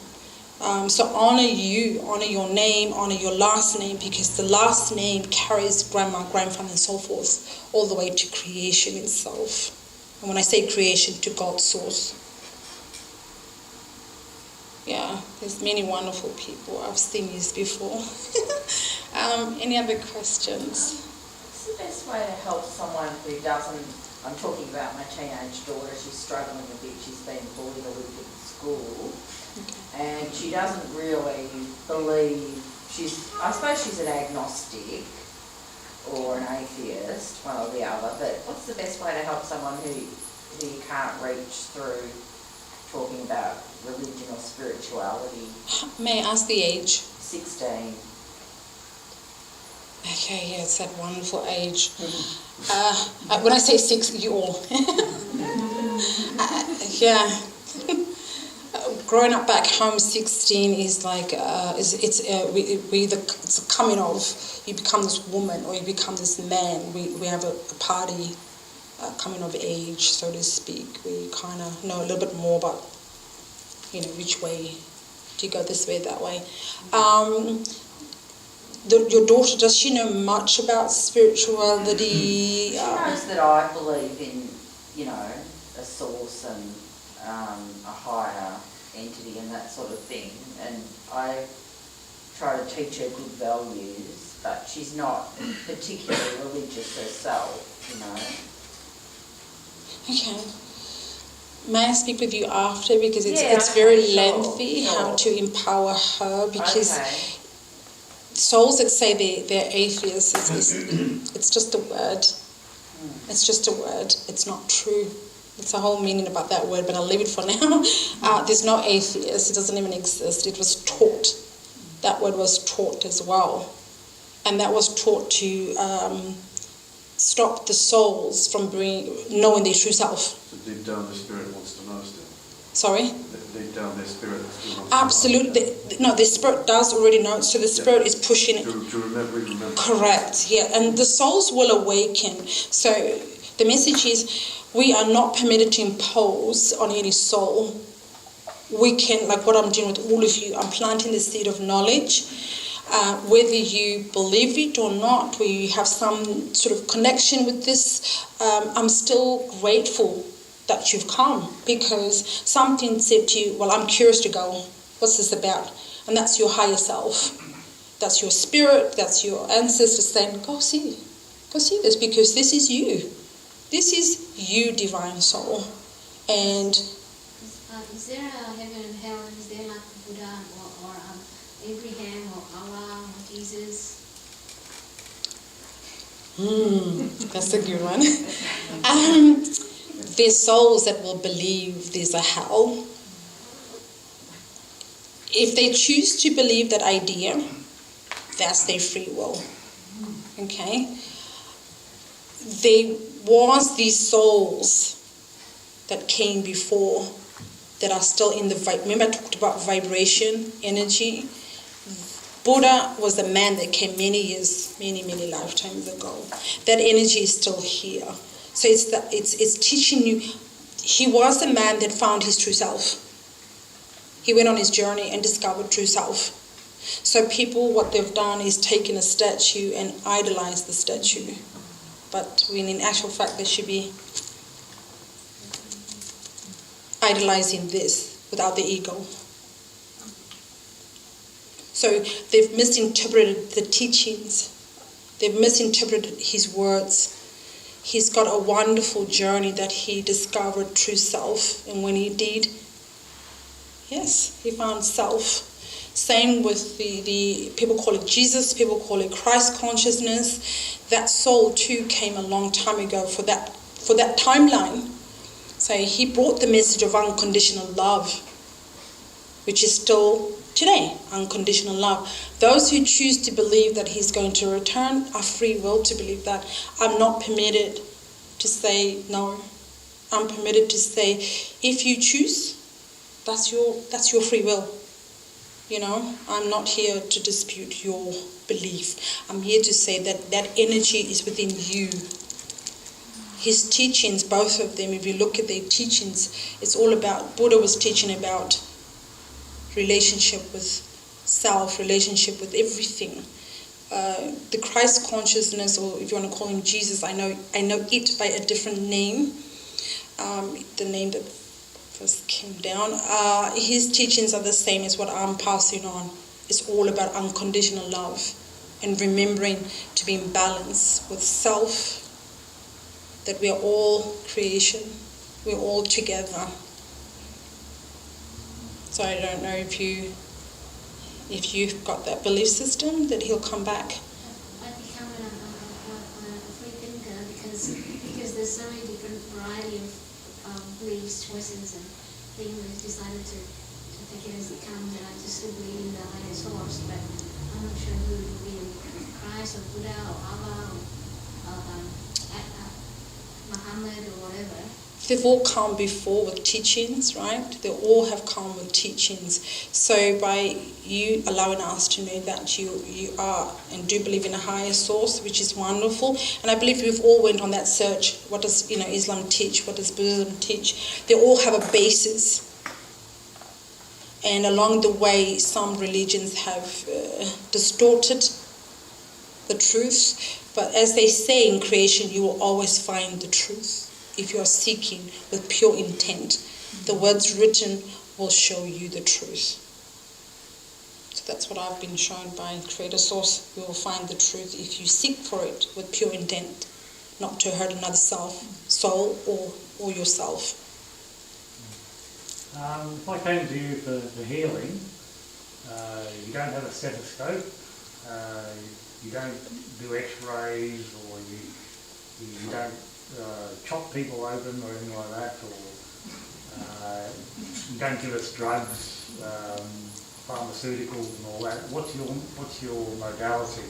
So honor you, honor your name, honor your last name, because the last name carries grandma, grandfather, and so forth, all the way to creation itself. And when I say creation, to God's source. Yeah, there's many wonderful people. I've seen these before. Any other questions? What's the best way to help someone who doesn't, I'm talking about my teenage daughter, she's struggling a bit, she's been bullied a little bit at school. And she doesn't really believe, I suppose she's an agnostic or an atheist, one or the other, but what's the best way to help someone who you can't reach through talking about religion or spirituality? May I ask the age? 16. Okay, yeah, it's that wonderful age. When I say 6, you all. Yeah. Growing up back home, 16 is like it's a coming of. You become this woman or you become this man. We have a party, coming of age, so to speak. We kind of know a little bit more about, you know, which way do you go, this way, that way. your daughter, does she know much about spirituality? She knows that I believe in, a source and a higher entity and that sort of thing. And I try to teach her good values, but she's not particularly religious herself, Okay. May I speak with you after, because it's Yeah, very sure, lengthy sure. how to empower her, because Okay. souls that say they're atheists, it's just a word. It's just a word. It's not true. It's a whole meaning about that word, but I'll leave it for now. There's no atheist. It doesn't even exist. It was taught. That word was taught as well. And that was taught to stop the souls from knowing their true self. So deep down the spirit wants to know still. Sorry? Deep down their spirit still wants Absolutely. to know. No, the spirit does already know. So the spirit is pushing it. To remember. Correct, yeah. And the souls will awaken. So the message is, we are not permitted to impose on any soul. We can, like what I'm doing with all of you, I'm planting the seed of knowledge. Whether you believe it or not, whether you have some sort of connection with this, I'm still grateful that you've come, because something said to you, well, I'm curious to go. What's this about? And that's your higher self. That's your spirit, that's your ancestors saying, go see this, because this is you. This is you, divine soul. And Is there a heaven and hell? Is there like Buddha or Abraham or Allah or Jesus? That's a good one. There's souls that will believe there's a hell. If they choose to believe that idea, that's their free will. Okay? There was these souls that came before that are still in the remember I talked about vibration, energy. Buddha was a man that came many lifetimes ago. That energy is still here. So it's teaching you. He was the man that found his true self. He went on his journey and discovered true self. So people, what they've done is taken a statue and idolized the statue. But when in actual fact they should be idolizing this without the ego. So they've misinterpreted the teachings. They've misinterpreted his words. He's got a wonderful journey that he discovered true self. And when he did, yes, he found self. Same with the people call it Jesus, people call it Christ consciousness. That soul too came a long time ago for that timeline. So he brought the message of unconditional love, which is still today, unconditional love. Those who choose to believe that he's going to return are free will to believe that. I'm not permitted to say no. I'm permitted to say, if you choose, that's your free will. I'm not here to dispute your belief. I'm here to say that energy is within you. His teachings, both of them, if you look at their teachings, it's all about, Buddha was teaching about relationship with self, relationship with everything. The Christ consciousness, or if you want to call him Jesus, I know it by a different name. The name that first came down. His teachings are the same as what I'm passing on. It's all about unconditional love and remembering to be in balance with self, that we are all creation, we're all together. So I don't know if you've got that belief system that he'll come back. I become a free thinker because there's so many different variety of beliefs, choices, and things. I decided to take it as it comes, and I just still believe in the higher source. But I'm not sure who it will be, Christ or Buddha or Allah or Muhammad or whatever. They've all come before with teachings, right? They all have come with teachings. So by you allowing us to know that you are and do believe in a higher source, which is wonderful. And I believe we've all went on that search. What does Islam teach? What does Buddhism teach? They all have a basis. And along the way, some religions have distorted the truth. But as they say in creation, you will always find the truth if you are seeking with pure intent. The words written will show you the truth. So that's what I've been shown by Creator Source. You will find the truth if you seek for it with pure intent, not to hurt another soul or yourself. If I came to you for healing, you don't have a stethoscope, you don't do x-rays, or you don't chop people open or anything like that, or you don't give us drugs, pharmaceuticals and all that. What's your modality?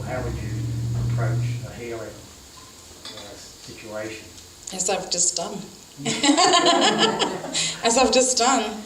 How would you approach a healing situation? As I've just done. As I've just done.